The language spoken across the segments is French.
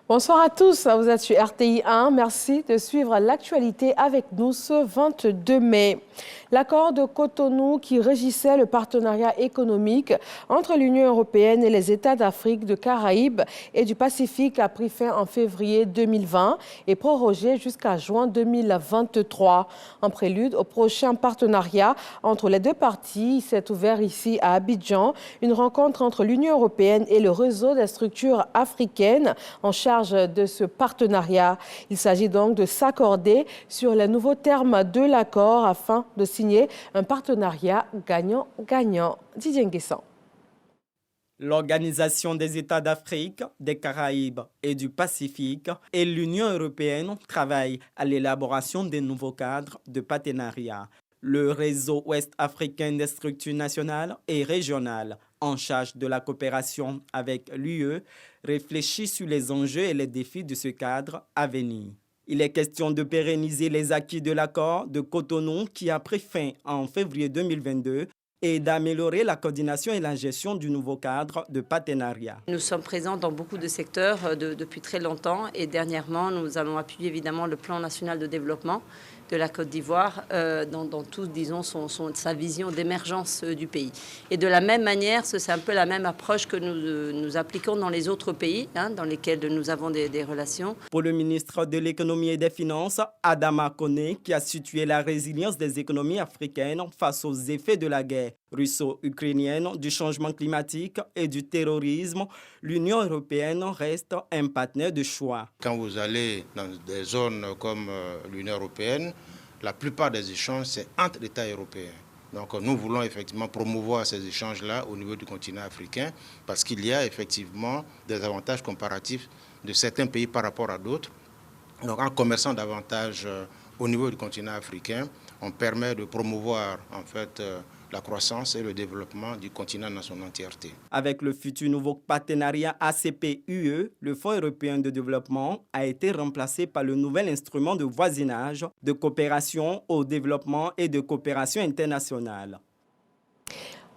Bonsoir à tous, vous êtes sur RTI 1. Merci de suivre l'actualité avec nous ce 22 mai. L'accord de Cotonou qui régissait le partenariat économique entre l'Union européenne et les États d'Afrique, de Caraïbes et du Pacifique a pris fin en février 2020 et prorogé jusqu'à juin 2023. En prélude au prochain partenariat entre les deux parties, il s'est ouvert ici à Abidjan une rencontre entre l'Union européenne et le réseau des structures africaines en charge de ce partenariat. Il s'agit donc de s'accorder sur les nouveaux termes de l'accord afin de signer un partenariat gagnant-gagnant. Didier Nguessan. L'Organisation des États d'Afrique, des Caraïbes et du Pacifique et l'Union européenne travaillent à l'élaboration des nouveaux cadres de partenariat. Le réseau ouest-africain des structures nationales et régionales en charge de la coopération avec l'UE réfléchit sur les enjeux et les défis de ce cadre à venir. Il est question de pérenniser les acquis de l'accord de Cotonou qui a pris fin en février 2022 et d'améliorer la coordination et la gestion du nouveau cadre de partenariat. Nous sommes présents dans beaucoup de secteurs depuis très longtemps et dernièrement, nous allons appuyer évidemment le plan national de développement de la Côte d'Ivoire dans tout, disons, sa vision d'émergence du pays. Et de la même manière, c'est un peu la même approche que nous appliquons dans les autres pays dans lesquels nous avons des relations. Pour le ministre de l'Économie et des Finances, Adama Kone, qui a situé la résilience des économies africaines face aux effets de la guerre russo-ukrainienne, du changement climatique et du terrorisme, l'Union européenne reste un partenaire de choix. Quand vous allez dans des zones comme l'Union européenne, la plupart des échanges, c'est entre États européens. Donc nous voulons effectivement promouvoir ces échanges-là au niveau du continent africain parce qu'il y a effectivement des avantages comparatifs de certains pays par rapport à d'autres. Donc en commerçant davantage au niveau du continent africain, on permet de promouvoir en fait la croissance et le développement du continent dans son entièreté. Avec le futur nouveau partenariat ACP-UE, le Fonds européen de développement a été remplacé par le nouvel instrument de voisinage, de coopération au développement et de coopération internationale.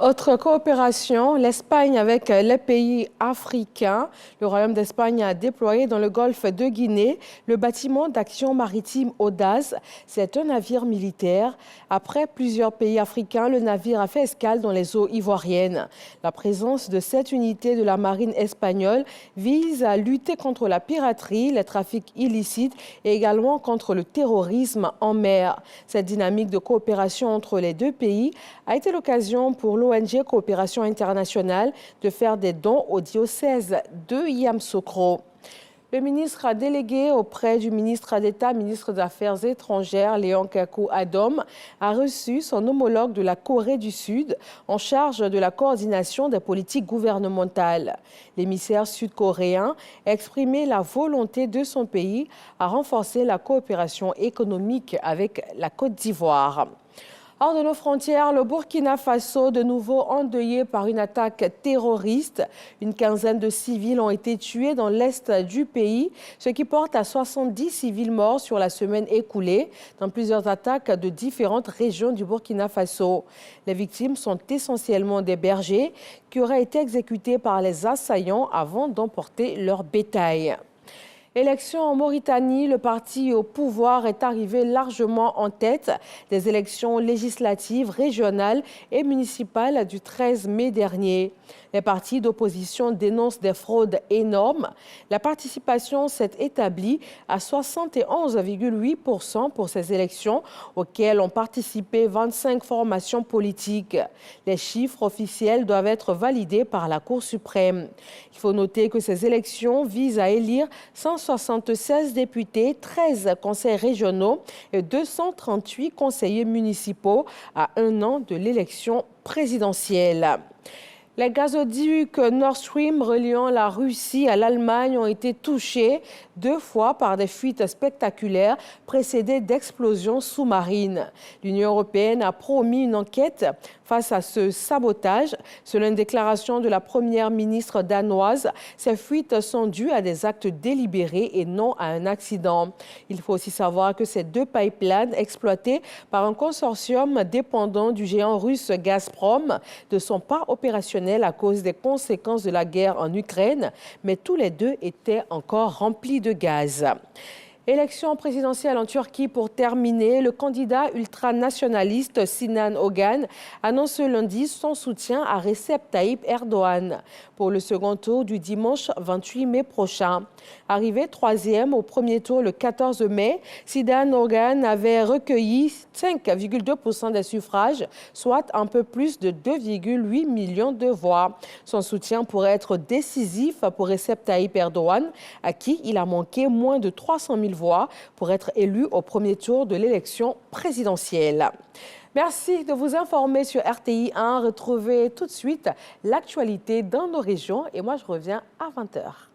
Autre coopération, l'Espagne avec les pays africains. Le Royaume d'Espagne a déployé dans le golfe de Guinée le bâtiment d'action maritime Audace. C'est un navire militaire. Après plusieurs pays africains, le navire a fait escale dans les eaux ivoiriennes. La présence de cette unité de la marine espagnole vise à lutter contre la piraterie, les trafics illicites et également contre le terrorisme en mer. Cette dynamique de coopération entre les deux pays a été l'occasion pour l'ONG Coopération internationale de faire des dons au diocèse de Yamoussoukro. Le ministre délégué auprès du ministre d'État, ministre des Affaires étrangères, Léon Kakou-Adom, a reçu son homologue de la Corée du Sud en charge de la coordination des politiques gouvernementales. L'émissaire sud-coréen a exprimé la volonté de son pays à renforcer la coopération économique avec la Côte d'Ivoire. Hors de nos frontières, le Burkina Faso, de nouveau endeuillé par une attaque terroriste. Une quinzaine de civils ont été tués dans l'est du pays, ce qui porte à 70 civils morts sur la semaine écoulée dans plusieurs attaques de différentes régions du Burkina Faso. Les victimes sont essentiellement des bergers qui auraient été exécutés par les assaillants avant d'emporter leur bétail. Élections en Mauritanie, le parti au pouvoir est arrivé largement en tête des élections législatives, régionales et municipales du 13 mai dernier. Les partis d'opposition dénoncent des fraudes énormes. La participation s'est établie à 71,8% pour ces élections auxquelles ont participé 25 formations politiques. Les chiffres officiels doivent être validés par la Cour suprême. Il faut noter que ces élections visent à élire 176 députés, 13 conseils régionaux et 238 conseillers municipaux à un an de l'élection présidentielle. Les gazoducs Nord Stream reliant la Russie à l'Allemagne ont été touchés 2 fois par des fuites spectaculaires précédées d'explosions sous-marines. L'Union européenne a promis une enquête face à ce sabotage. Selon une déclaration de la première ministre danoise, ces fuites sont dues à des actes délibérés et non à un accident. Il faut aussi savoir que ces 2 pipelines exploités par un consortium dépendant du géant russe Gazprom ne sont pas opérationnels personnel à cause des conséquences de la guerre en Ukraine, mais tous les deux étaient encore remplis de gaz. Élection présidentielle en Turquie pour terminer. Le candidat ultranationaliste Sinan Ogan annonce ce lundi son soutien à Recep Tayyip Erdogan pour le second tour du dimanche 28 mai prochain. Arrivé troisième au premier tour le 14 mai, Sinan Ogan avait recueilli 5,2% des suffrages, soit un peu plus de 2,8 millions de voix. Son soutien pourrait être décisif pour Recep Tayyip Erdogan, à qui il a manqué moins de 300 000 voix pour être élu au premier tour de l'élection présidentielle. Merci de vous informer sur RTI 1. Retrouvez tout de suite l'actualité dans nos régions et moi je reviens à 20h.